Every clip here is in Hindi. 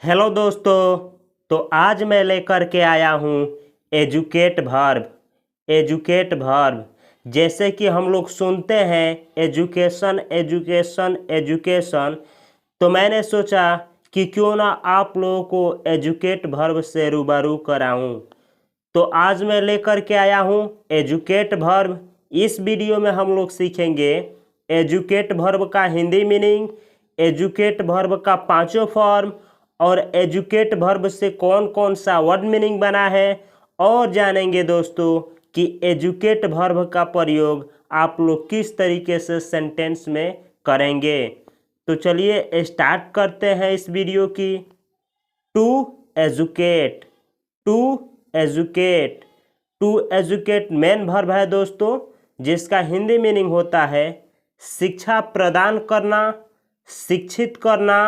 हेलो दोस्तों। तो आज मैं लेकर के आया हूँ एजुकेट वर्ब। एजुकेट वर्ब जैसे कि हम लोग सुनते हैं एजुकेशन एजुकेशन एजुकेशन। तो मैंने सोचा कि क्यों ना आप लोगों को एजुकेट वर्ब से रूबरू कराऊं। तो आज मैं लेकर के आया हूँ एजुकेट वर्ब। इस वीडियो में हम लोग सीखेंगे एजुकेट वर्ब का हिंदी मीनिंग, एजुकेट वर्ब का पांचों फॉर्म और एजुकेट वर्ब से कौन कौन सा वर्ड मीनिंग बना है, और जानेंगे दोस्तों कि एजुकेट वर्ब का प्रयोग आप लोग किस तरीके से सेंटेंस में करेंगे। तो चलिए स्टार्ट करते हैं इस वीडियो की। To educate, to educate, to educate main verb है दोस्तों, जिसका हिंदी मीनिंग होता है शिक्षा प्रदान करना, शिक्षित करना,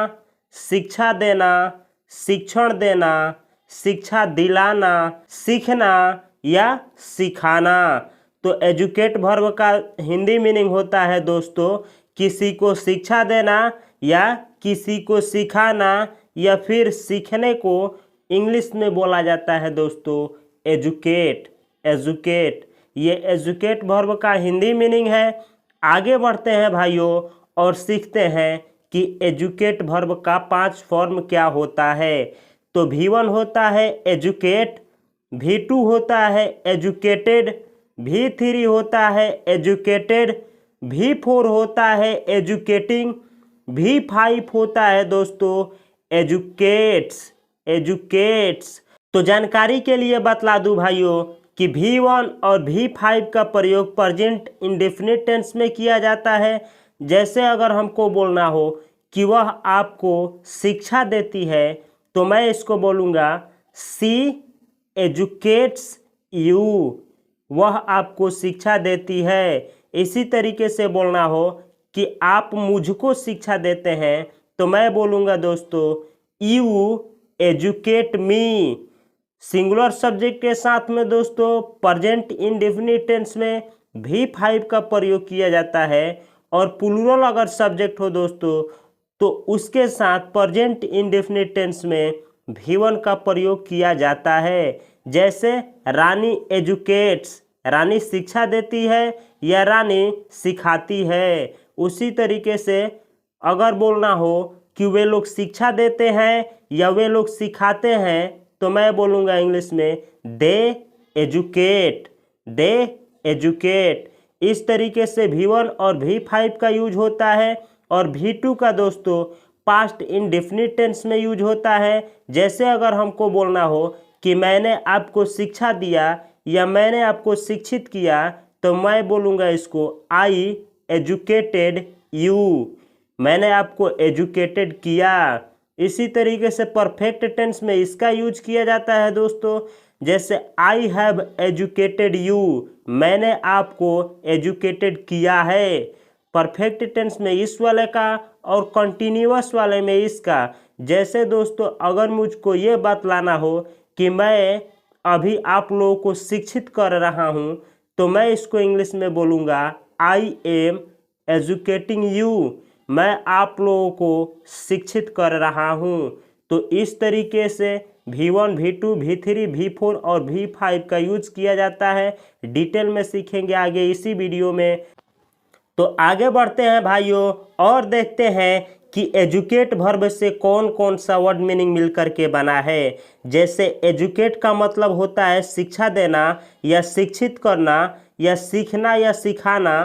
शिक्षा देना, शिक्षण देना, शिक्षा दिलाना, सीखना या सिखाना। तो एजुकेट वर्ब का हिंदी मीनिंग होता है दोस्तों किसी को शिक्षा देना या किसी को सिखाना या फिर सीखने को इंग्लिश में बोला जाता है दोस्तों एजुकेट। एजुकेट ये एजुकेट वर्ब का हिंदी मीनिंग है। आगे बढ़ते हैं भाइयों और सीखते हैं कि एजुकेट वर्ब का 5 फॉर्म क्या होता है। तो V1 होता है एजुकेट, V2 होता है एजुकेटेड, V3 होता है एजुकेटेड, V4 होता है एजुकेटिंग, V5 होता है दोस्तों एजुकेट्स। एजुकेट्स तो जानकारी के लिए बतला दूं भाइयों कि V1 और V5 का प्रयोग प्रेजेंट इंडेफिनिट टेंस में किया जाता है। जैसे अगर हमको बोलना हो कि वह आपको शिक्षा देती है तो मैं इसको बोलूँगा सी एजुकेट्स यू, वह आपको शिक्षा देती है। इसी तरीके से बोलना हो कि आप मुझको शिक्षा देते हैं तो मैं बोलूँगा दोस्तों you educate me. Singular subject के साथ में दोस्तों प्रेजेंट इंडेफिनिट टेंस में V5 का प्रयोग किया जाता है, और प्लूरल अगर सब्जेक्ट हो दोस्तों तो उसके साथ प्रेजेंट इंडेफिनिट टेंस में V1 का प्रयोग किया जाता है। जैसे रानी एजुकेट्स, रानी शिक्षा देती है या रानी सिखाती है। उसी तरीके से अगर बोलना हो कि वे लोग शिक्षा देते हैं या वे लोग सिखाते हैं तो मैं बोलूँगा इंग्लिश में दे एजुकेट, दे एजुकेट। इस तरीके से V1 और V5 का यूज होता है, और V2 का दोस्तों पास्ट इंडेफिनिट टेंस में यूज होता है। जैसे अगर हमको बोलना हो कि मैंने आपको शिक्षा दिया या मैंने आपको शिक्षित किया तो मैं बोलूँगा इसको आई एजुकेटेड यू, मैंने आपको एजुकेटेड किया। इसी तरीके से परफेक्ट टेंस में इसका यूज किया जाता है दोस्तों। जैसे आई हैव एजुकेटेड यू, मैंने आपको एजुकेटेड किया है। परफेक्ट टेंस में इस वाले का और कंटिन्यूअस वाले में इसका। जैसे दोस्तों अगर मुझको ये बतलाना हो कि मैं अभी आप लोगों को शिक्षित कर रहा हूँ तो मैं इसको इंग्लिश में बोलूँगा आई एम एजुकेटिंग यू, मैं आप लोगों को शिक्षित कर रहा हूँ। तो इस तरीके से V1, V2, V3, V4 और V5 का यूज किया जाता है। डिटेल में सीखेंगे आगे इसी वीडियो में। तो आगे बढ़ते हैं भाइयों और देखते हैं कि एजुकेट वर्ब से कौन कौन सा वर्ड मीनिंग मिलकर के बना है। जैसे एजुकेट का मतलब होता है शिक्षा देना या शिक्षित करना या सीखना या सिखाना।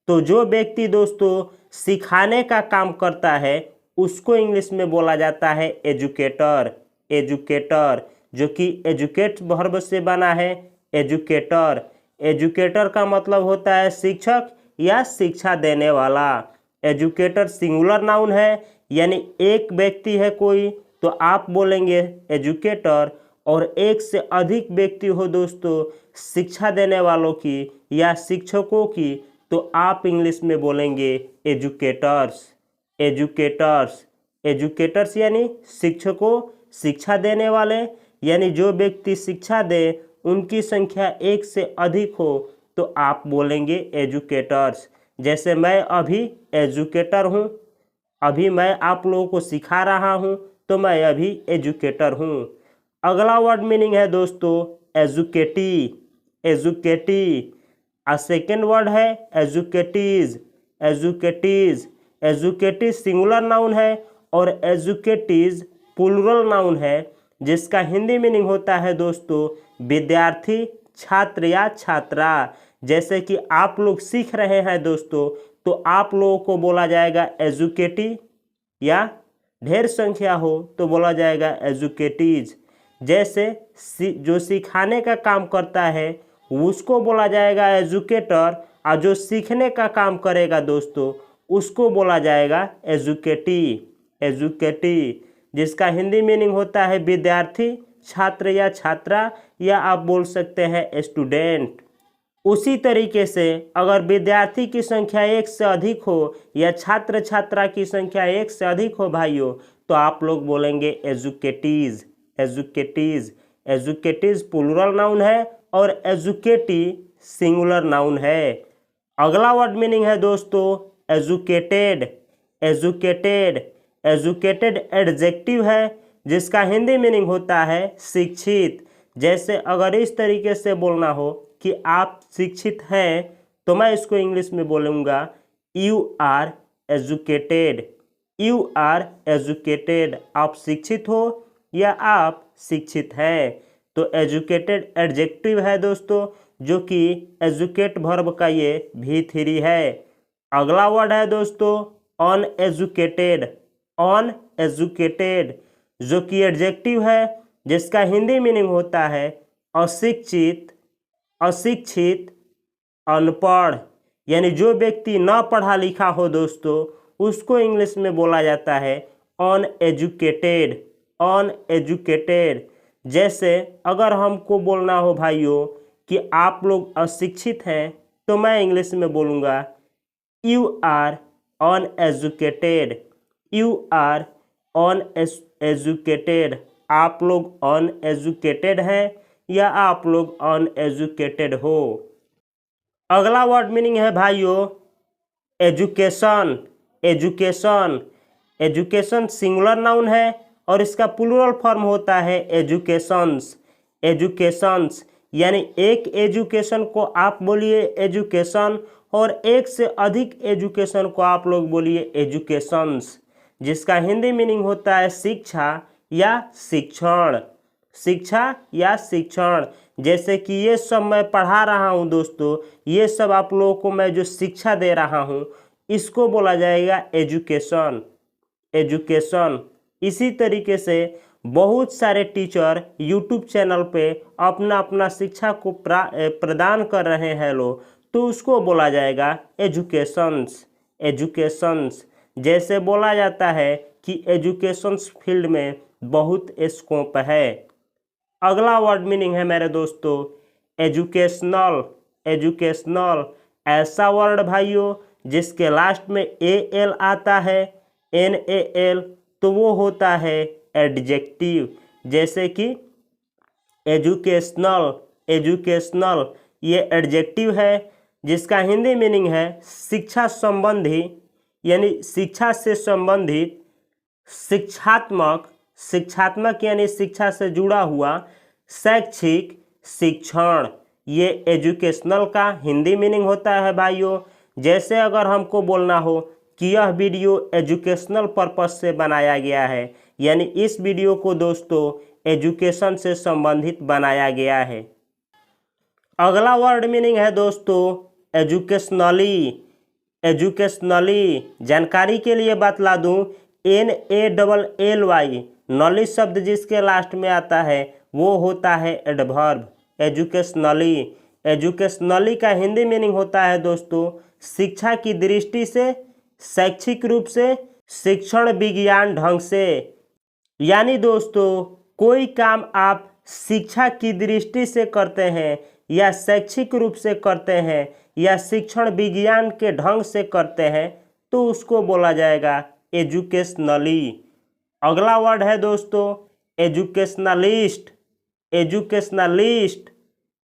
तो जो व्यक्ति दोस्तों सिखाने का काम करता है उसको इंग्लिश में बोला जाता है एजुकेटर। एजुकेटर जो कि एजुकेट वर्ब से बना है एजुकेटर। एजुकेटर का मतलब होता है शिक्षक या शिक्षा देने वाला। एजुकेटर सिंगुलर नाउन है, यानी एक व्यक्ति है कोई तो आप बोलेंगे एजुकेटर, और एक से अधिक व्यक्ति हो दोस्तों शिक्षा देने वालों की या शिक्षकों की तो आप इंग्लिश में बोलेंगे एजुकेटर्स। एजुकेटर्स, एजुकेटर्स यानी शिक्षकों, शिक्षा देने वाले, यानी जो व्यक्ति शिक्षा दे उनकी संख्या एक से अधिक हो तो आप बोलेंगे एजुकेटर्स। जैसे मैं अभी एजुकेटर हूँ, अभी मैं आप लोगों को सिखा रहा हूँ तो मैं अभी एजुकेटर हूँ। अगला वर्ड मीनिंग है दोस्तों एजुकेटी, एजुकेटी। सेकेंड वर्ड है एजुकेटीज, एजुकेटीज। एजुकेटीज सिंगुलर नाउन है और एजुकेटीज प्लूरल नाउन है, जिसका हिंदी मीनिंग होता है दोस्तों विद्यार्थी, छात्र या छात्रा। जैसे कि आप लोग सीख रहे हैं दोस्तों, तो आप लोगों को बोला जाएगा एजुकेटी, या ढेर संख्या हो तो बोला जाएगा एजुकेटीज। जैसे जो सिखाने का काम करता है उसको बोला जाएगा एजुकेटर, और जो सीखने का काम करेगा दोस्तों उसको बोला जाएगा एजुकेटी, एजुकेटी। जिसका हिंदी मीनिंग होता है विद्यार्थी, छात्र या छात्रा, या आप बोल सकते हैं स्टूडेंट। उसी तरीके से अगर विद्यार्थी की संख्या एक से अधिक हो या छात्र छात्रा की संख्या एक से अधिक हो भाइयों, तो आप लोग बोलेंगे एजुकेटीज, एजुकेटीज। एजुकेटीज प्लूरल नाउन है और एजुकेटी सिंगुलर नाउन है। अगला वर्ड मीनिंग है दोस्तों एजुकेटेड, एजुकेटेड। एजुकेटेड एडजेक्टिव है, जिसका हिंदी मीनिंग होता है शिक्षित। जैसे अगर इस तरीके से बोलना हो कि आप शिक्षित हैं, तो मैं इसको इंग्लिश में बोलूँगा you are educated, you are educated. आप शिक्षित हो या आप शिक्षित हैं। तो एजुकेटेड एडजेक्टिव है दोस्तों, जो कि एजुकेट वर्ब का ये V3 है। अगला वर्ड है दोस्तों अनएजुकेटेड, अनएजुकेटेड, जो कि एडजेक्टिव है, जिसका हिंदी मीनिंग होता है अशिक्षित, अशिक्षित, अनपढ़। यानी जो व्यक्ति न पढ़ा लिखा हो दोस्तों, उसको इंग्लिश में बोला जाता है अनएजुकेटेड, अनएजुकेटेड। जैसे अगर हमको बोलना हो भाइयों कि आप लोग अशिक्षित हैं, तो मैं इंग्लिश में बोलूँगा you are uneducated, you are uneducated. आप लोग अनएजुकेटेड हैं या आप लोग अनएजुकेटेड हो। अगला वर्ड मीनिंग है भाइयों education, education. Education singular noun है और इसका प्लूरल फॉर्म होता है एजुकेशंस, एजुकेशंस। यानी एक एजुकेशन को आप बोलिए एजुकेशन और एक से अधिक एजुकेशन को आप लोग बोलिए एजुकेशंस, जिसका हिंदी मीनिंग होता है शिक्षा या शिक्षण, शिक्षा या शिक्षण। जैसे कि ये सब मैं पढ़ा रहा हूँ दोस्तों, ये सब आप लोगों को मैं जो शिक्षा दे रहा हूँ, इसको बोला जाएगा एजुकेशन, एजुकेशन। इसी तरीके से बहुत सारे टीचर यूट्यूब चैनल पे अपना अपना शिक्षा को प्रदान कर रहे हैं लोग, तो उसको बोला जाएगा एजुकेशंस, एजुकेशंस। जैसे बोला जाता है कि एजुकेशंस फील्ड में बहुत स्कोप है। अगला वर्ड मीनिंग है मेरे दोस्तों एजुकेशनल, एजुकेशनल। ऐसा वर्ड भाइयों जिसके लास्ट में AL आता है, NAL, तो वो होता है एडजेक्टिव। जैसे कि एजुकेशनल, एजुकेशनल ये एडजेक्टिव है, जिसका हिंदी मीनिंग है शिक्षा संबंधी, यानी शिक्षा से संबंधित, शिक्षात्मक, शिक्षात्मक यानी शिक्षा से जुड़ा हुआ, शैक्षिक, शिक्षण। ये एजुकेशनल का हिंदी मीनिंग होता है भाइयों। जैसे अगर हमको बोलना हो कि यह वीडियो एजुकेशनल पर्पस से बनाया गया है, यानी इस वीडियो को दोस्तों एजुकेशन से संबंधित बनाया गया है। अगला वर्ड मीनिंग है दोस्तों एजुकेशनली, एजुकेशनली। जानकारी के लिए बतला दूं NALLY, नॉलेज शब्द जिसके लास्ट में आता है वो होता है एडवर्ब, एजुकेशनली। एजुकेशनली का हिंदी मीनिंग होता है दोस्तों शिक्षा की दृष्टि से, शैक्षिक रूप से, शिक्षण विज्ञान ढंग से। यानी दोस्तों कोई काम आप शिक्षा की दृष्टि से करते हैं या शैक्षिक रूप से करते हैं या शिक्षण विज्ञान के ढंग से करते हैं, तो उसको बोला जाएगा एजुकेशनली। अगला वर्ड है दोस्तों एजुकेशनलिस्ट, एजुकेशनलिस्ट,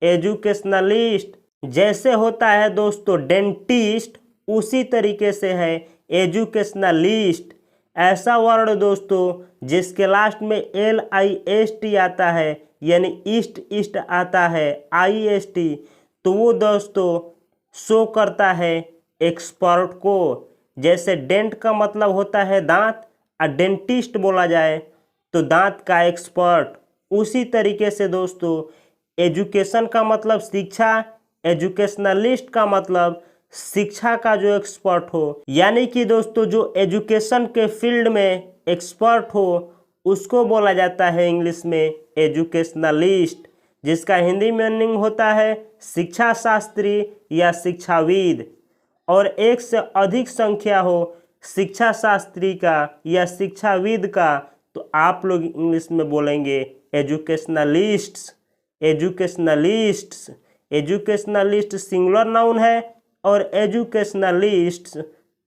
एजुकेशनलिस्ट। जैसे होता है दोस्तों डेंटिस्ट, उसी तरीके से है एजुकेशनलिस्ट। ऐसा वर्ड दोस्तों जिसके लास्ट में LIST आता है, यानी ईस्ट ईस्ट आता है IST, तो वो दोस्तों शो करता है एक्सपर्ट को। जैसे डेंट का मतलब होता है दांत, और डेंटिस्ट बोला जाए तो दांत का एक्सपर्ट। उसी तरीके से दोस्तों एजुकेशन का मतलब शिक्षा, एजुकेशनलिस्ट का मतलब शिक्षा का जो एक्सपर्ट हो, यानी कि दोस्तों जो एजुकेशन के फील्ड में एक्सपर्ट हो उसको बोला जाता है इंग्लिश में एजुकेशनलिस्ट, जिसका हिंदी मीनिंग होता है शिक्षा शास्त्री या शिक्षाविद। और एक से अधिक संख्या हो शिक्षा शास्त्री का या शिक्षाविद का तो आप लोग इंग्लिश में बोलेंगे एजुकेशनलिस्ट्स। एजुकेशनलिस्ट्स, एजुकेशनलिस्ट सिंगुलर नाउन है और एजुकेशनलिस्ट्स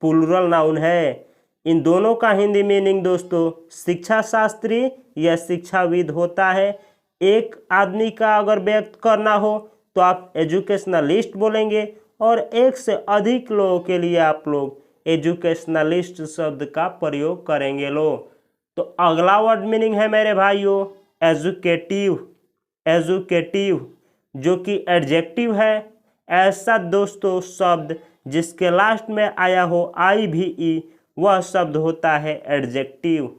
प्लूरल नाउन है। इन दोनों का हिंदी मीनिंग दोस्तों शिक्षा शास्त्री या शिक्षाविद होता है। एक आदमी का अगर व्यक्त करना हो तो आप एजुकेशनलिस्ट बोलेंगे, और एक से अधिक लोगों के लिए आप लोग एजुकेशनलिस्ट शब्द का प्रयोग करेंगे लो। तो अगला वर्ड मीनिंग है मेरे भाइयों एजुकेटिव। एजुकेटिव जो कि एडजेक्टिव है, ऐसा दोस्तों शब्द जिसके लास्ट में आया हो IVE वह शब्द होता है एडजेक्टिव।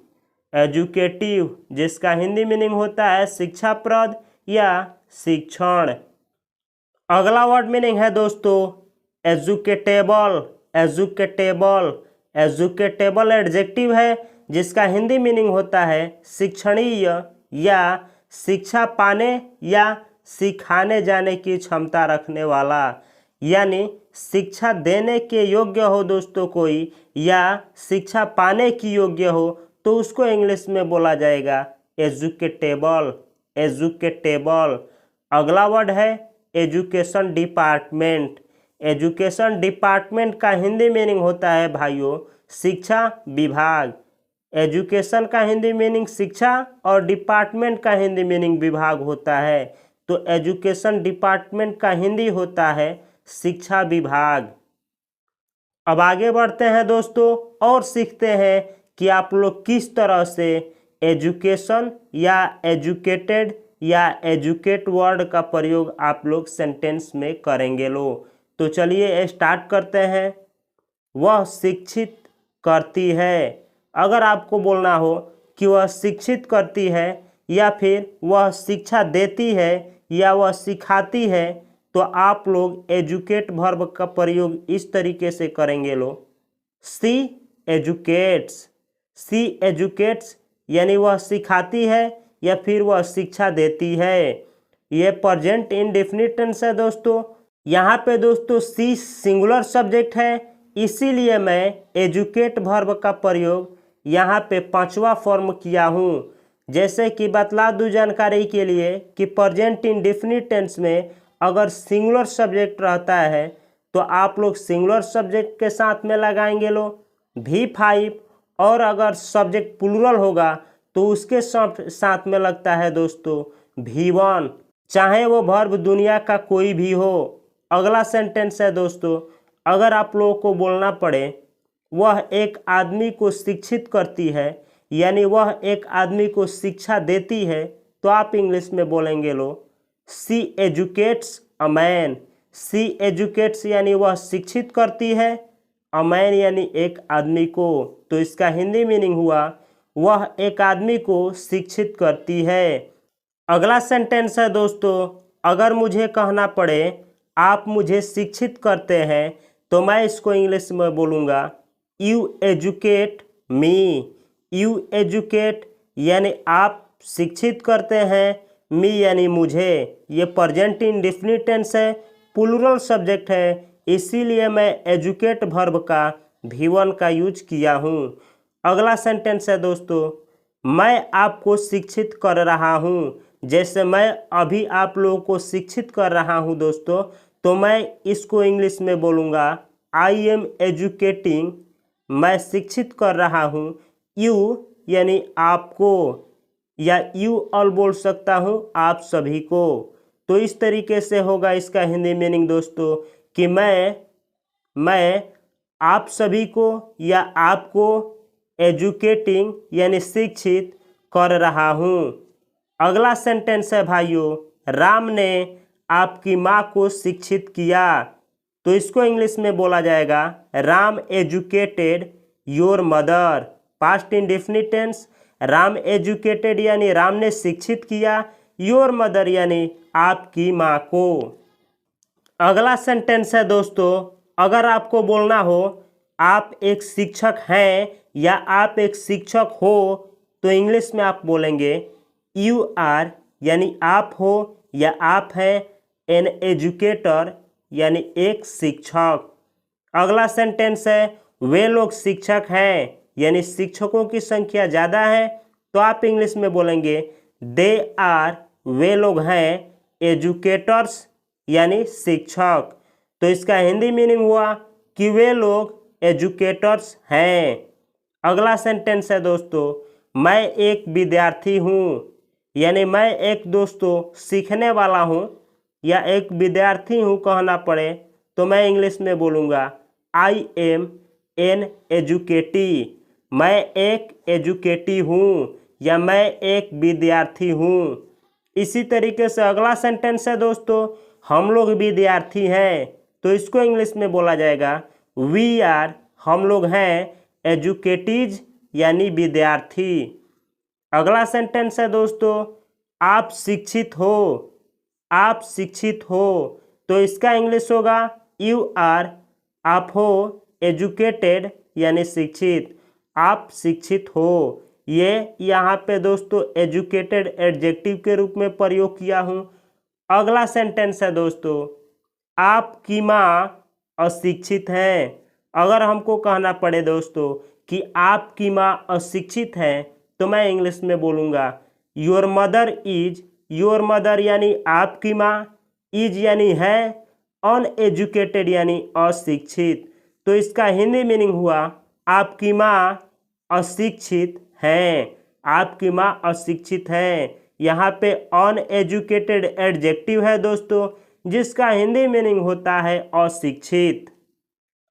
एजुकेटिव जिसका हिंदी मीनिंग होता है शिक्षाप्रद या शिक्षण। अगला वर्ड मीनिंग है दोस्तों एजुकेटेबल। एजुकेटेबल, एजुकेटेबल एडजेक्टिव है जिसका हिंदी मीनिंग होता है शिक्षणीय या शिक्षा पाने या सिखाने जाने की क्षमता रखने वाला, यानी शिक्षा देने के योग्य हो दोस्तों कोई, या शिक्षा पाने की योग्य हो तो उसको इंग्लिश में बोला जाएगा एजुकेटेबल। एजुकेटेबल। अगला वर्ड है एजुकेशन डिपार्टमेंट। एजुकेशन डिपार्टमेंट का हिंदी मीनिंग होता है भाइयों शिक्षा विभाग। एजुकेशन का हिंदी मीनिंग शिक्षा और डिपार्टमेंट का हिंदी मीनिंग विभाग होता है, तो एजुकेशन डिपार्टमेंट का हिंदी होता है शिक्षा विभाग। अब आगे बढ़ते हैं दोस्तों और सीखते हैं कि आप लोग किस तरह से एजुकेशन या एजुकेटेड या एजुकेट वर्ड का प्रयोग आप लोग सेंटेंस में करेंगे लो। तो चलिए स्टार्ट करते हैं। वह शिक्षित करती है। अगर आपको बोलना हो कि वह शिक्षित करती है या फिर वह शिक्षा देती है या वह सिखाती है, तो आप लोग एजुकेट वर्ब का प्रयोग इस तरीके से करेंगे लो। She educates. सी एजुकेट्स यानी वह सिखाती है या फिर वह शिक्षा देती है। ये प्रेजेंट इंडेफिनिट टेंस है दोस्तों। यहाँ पे दोस्तों सी सिंगुलर सब्जेक्ट है, इसीलिए मैं एजुकेट वर्ब का प्रयोग यहाँ पे पांचवा फॉर्म किया हूँ। जैसे कि बतला दूँ जानकारी के लिए कि प्रेजेंट इंडेफिनिट टेंस में अगर सिंगुलर सब्जेक्ट रहता है तो आप लोग सिंगुलर सब्जेक्ट के साथ में लगाएंगे लो V5, और अगर सब्जेक्ट प्लूरल होगा तो उसके साथ में लगता है दोस्तों V1, चाहे वो वर्ब दुनिया का कोई भी हो। अगला सेंटेंस है दोस्तों, अगर आप लोगों को बोलना पड़े वह एक आदमी को शिक्षित करती है यानी वह एक आदमी को शिक्षा देती है, तो आप इंग्लिश में बोलेंगे लो she educates a man. She educates यानी वह शिक्षित करती है, अ मैन यानी एक आदमी को, तो इसका हिंदी मीनिंग हुआ वह एक आदमी को शिक्षित करती है। अगला सेंटेंस है दोस्तों, अगर मुझे कहना पड़े आप मुझे शिक्षित करते हैं तो मैं इसको इंग्लिश में बोलूँगा you educate me. You educate यानी आप शिक्षित करते हैं, मी यानी मुझे। ये प्रेजेंट इंडेफिनिट टेंस है, प्लूरल सब्जेक्ट है, इसीलिए मैं एजुकेट वर्ब का V1 का यूज किया हूँ। अगला सेंटेंस है दोस्तों, मैं आपको शिक्षित कर रहा हूँ। जैसे मैं अभी आप लोगों को शिक्षित कर रहा हूँ दोस्तों, तो मैं इसको इंग्लिश में बोलूँगा आई एम एजुकेटिंग। मैं शिक्षित कर रहा हूँ। यू यानी आपको, या यू ऑल बोल सकता हूँ आप सभी को। तो इस तरीके से होगा इसका हिंदी मीनिंग दोस्तों कि मैं आप सभी को या आपको एजुकेटिंग यानी शिक्षित कर रहा हूँ। अगला सेंटेंस है भाइयों, राम ने आपकी माँ को शिक्षित किया। तो इसको इंग्लिश में बोला जाएगा Ram educated your mother. Past indefinite tense, Ram educated यानी राम ने शिक्षित किया, योर मदर यानी आपकी माँ को। अगला सेंटेंस है दोस्तों, अगर आपको बोलना हो आप एक शिक्षक हैं या आप एक शिक्षक हो तो इंग्लिश में आप बोलेंगे यू आर यानी आप हो या आप हैं एन एजुकेटर यानी एक शिक्षक। अगला सेंटेंस है वे लोग शिक्षक हैं यानी शिक्षकों की संख्या ज़्यादा है तो आप इंग्लिश में बोलेंगे दे आर, वे लोग हैं एजुकेटर्स यानी शिक्षक। तो इसका हिंदी मीनिंग हुआ कि वे लोग एजुकेटर्स हैं। अगला सेंटेंस है दोस्तों, मैं एक विद्यार्थी हूँ यानी मैं एक दोस्तों सीखने वाला हूँ या एक विद्यार्थी हूँ कहना पड़े तो मैं इंग्लिश में बोलूँगा आई एम एन एजुकेटी। मैं एक एजुकेटी हूँ या मैं एक विद्यार्थी हूँ। इसी तरीके से अगला सेंटेंस है दोस्तों, हम लोग विद्यार्थी हैं तो इसको इंग्लिश में बोला जाएगा वी आर, हम लोग हैं एजुकेटीज यानी विद्यार्थी। अगला सेंटेंस है दोस्तों, आप शिक्षित हो, आप शिक्षित हो तो इसका इंग्लिश होगा यू आर, आप हो एजुकेटेड यानी शिक्षित, आप शिक्षित हो। ये यहाँ पे दोस्तों एजुकेटेड एडजेक्टिव के रूप में प्रयोग किया हूँ। अगला सेंटेंस है दोस्तों, आपकी माँ अशिक्षित है। अगर हमको कहना पड़े दोस्तों कि आपकी माँ अशिक्षित है तो मैं इंग्लिश में बोलूँगा your mother is, your mother यानी आपकी माँ, इज यानी है, अनएजुकेटेड यानी अशिक्षित। तो इसका हिंदी मीनिंग हुआ आपकी माँ अशिक्षित हैं, आपकी माँ अशिक्षित हैं। यहाँ पे अनएजुकेटेड एडजेक्टिव है दोस्तों जिसका हिंदी मीनिंग होता है अशिक्षित।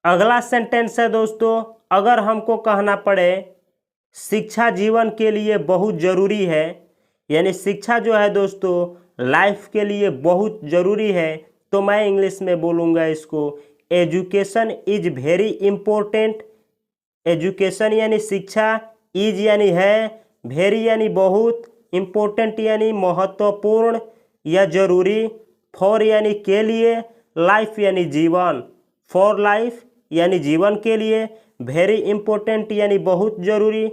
अगला सेंटेंस है दोस्तों, अगर हमको कहना पड़े शिक्षा जीवन के लिए बहुत ज़रूरी है यानी शिक्षा जो है दोस्तों लाइफ के लिए बहुत ज़रूरी है तो मैं इंग्लिश में बोलूँगा इसको education is very important. Education यानी शिक्षा, इज यानी है, वेरी यानी बहुत, इम्पोर्टेंट यानी महत्वपूर्ण या ज़रूरी, फॉर यानी के लिए, लाइफ यानी जीवन, फॉर लाइफ यानी जीवन के लिए, वेरी इम्पोर्टेंट यानी बहुत ज़रूरी।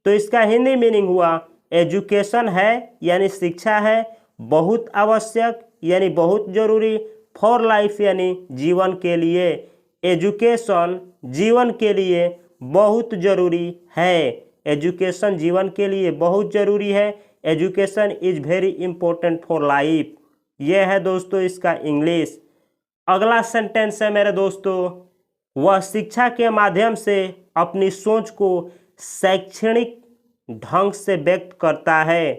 तो इसका हिंदी मीनिंग हुआ एजुकेशन है यानी शिक्षा है, बहुत आवश्यक यानी बहुत ज़रूरी, फॉर लाइफ यानी जीवन के लिए। एजुकेशन जीवन के लिए बहुत ज़रूरी है, एजुकेशन जीवन के लिए बहुत ज़रूरी है, education is very important for life. यह है दोस्तों इसका इंग्लिश। अगला सेंटेंस है मेरे दोस्तों, वह शिक्षा के माध्यम से अपनी सोच को शैक्षणिक ढंग से व्यक्त करता है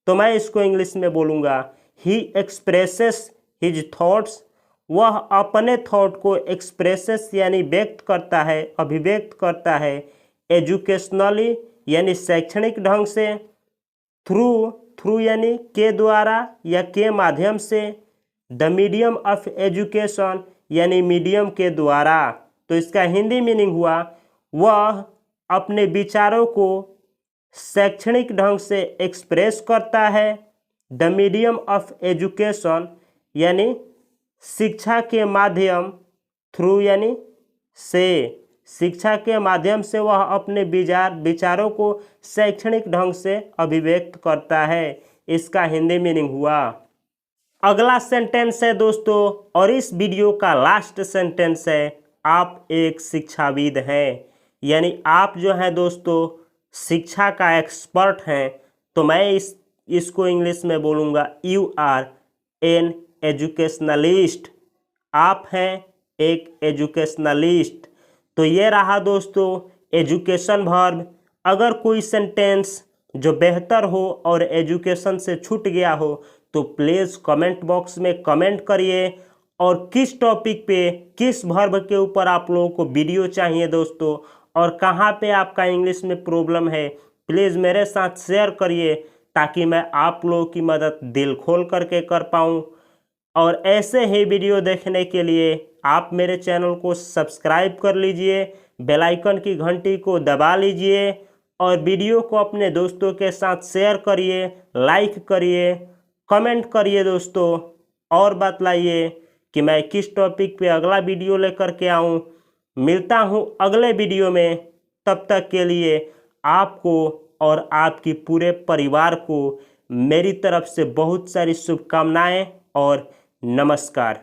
तो मैं इसको इंग्लिश में बोलूँगा ही एक्सप्रेसेस हिज थॉट्स। वह अपने थॉट को एक्सप्रेसेस यानी व्यक्त करता है, अभिव्यक्त करता है, एजुकेशनली यानी शैक्षणिक ढंग से, थ्रू यानी के द्वारा या के माध्यम से, द मीडियम ऑफ एजुकेशन यानी मीडियम के द्वारा। तो इसका हिंदी मीनिंग हुआ वह अपने विचारों को शैक्षणिक ढंग से एक्सप्रेस करता है, द मीडियम ऑफ एजुकेशन यानी शिक्षा के माध्यम, थ्रू यानी से, शिक्षा के माध्यम से वह अपने विचारों को शैक्षणिक ढंग से अभिव्यक्त करता है। इसका हिंदी मीनिंग हुआ। अगला सेंटेंस है दोस्तों और इस वीडियो का लास्ट सेंटेंस है, आप एक शिक्षाविद हैं यानी आप जो हैं दोस्तों शिक्षा का एक्सपर्ट हैं। तो मैं इसको इंग्लिश में बोलूँगा यू आर एन एजुकेशनलिस्ट, आप हैं एक एजुकेशनलिस्ट। तो ये रहा दोस्तों एजुकेशन वर्ब। अगर कोई सेंटेंस जो बेहतर हो और एजुकेशन से छूट गया हो तो प्लीज़ कमेंट बॉक्स में कमेंट करिए और किस टॉपिक पे किस वर्ब के ऊपर आप लोगों को वीडियो चाहिए दोस्तों और कहाँ पे आपका इंग्लिश में प्रॉब्लम है, प्लीज़ मेरे साथ शेयर करिए ताकि मैं आप लोगों की मदद दिल खोल करके कर पाऊँ। और ऐसे ही वीडियो देखने के लिए आप मेरे चैनल को सब्सक्राइब कर लीजिए, बेल आइकन की घंटी को दबा लीजिए और वीडियो को अपने दोस्तों के साथ शेयर करिए, लाइक करिए, कमेंट करिए दोस्तों, और बतलाइए कि मैं किस टॉपिक पे अगला वीडियो लेकर के आऊँ। मिलता हूँ अगले वीडियो में, तब तक के लिए आपको और आपकी पूरे परिवार को मेरी तरफ से बहुत सारी शुभकामनाएं और नमस्कार।